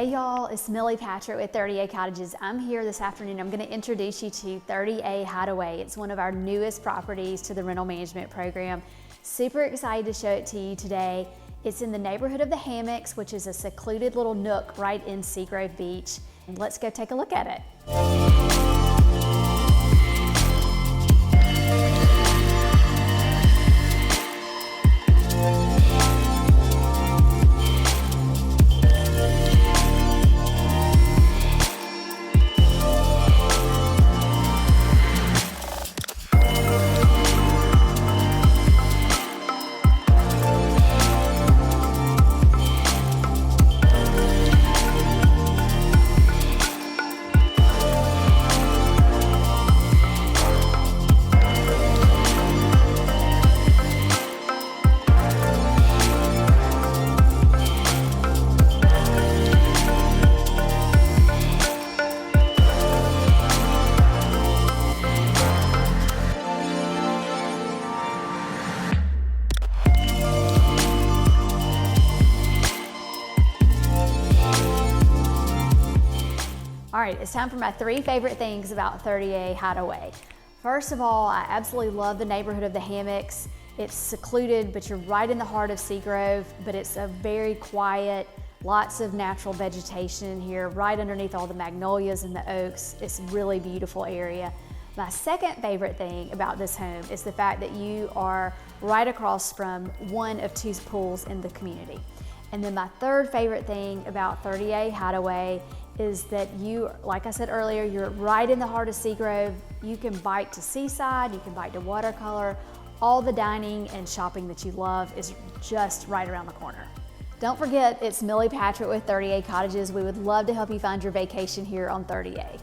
Hey y'all, it's Millie Patrick with 30A Cottages. I'm here this afternoon. I'm going to introduce you to 30A Hideaway. It's one of our newest properties to the rental management program. Super excited to show it to you today. It's in the neighborhood of the Hammocks, which is a secluded little nook right in Seagrove Beach. And let's go take a look at it. All right, it's time for my 3 favorite things about 30A Hideaway. First of all, I absolutely love the neighborhood of the Hammocks. It's secluded, but you're right in the heart of Seagrove, but it's a very quiet, lots of natural vegetation here, right underneath all the magnolias and the oaks. It's a really beautiful area. My second favorite thing about this home is the fact that you are right across from one of 2 pools in the community. And then my third favorite thing about 30A Hideaway is that you, like I said earlier, you're right in the heart of Seagrove. You can bike to Seaside, you can bike to WaterColor. All the dining and shopping that you love is just right around the corner. Don't forget, it's Millie Patrick with 30A Cottages. We would love to help you find your vacation here on 30A.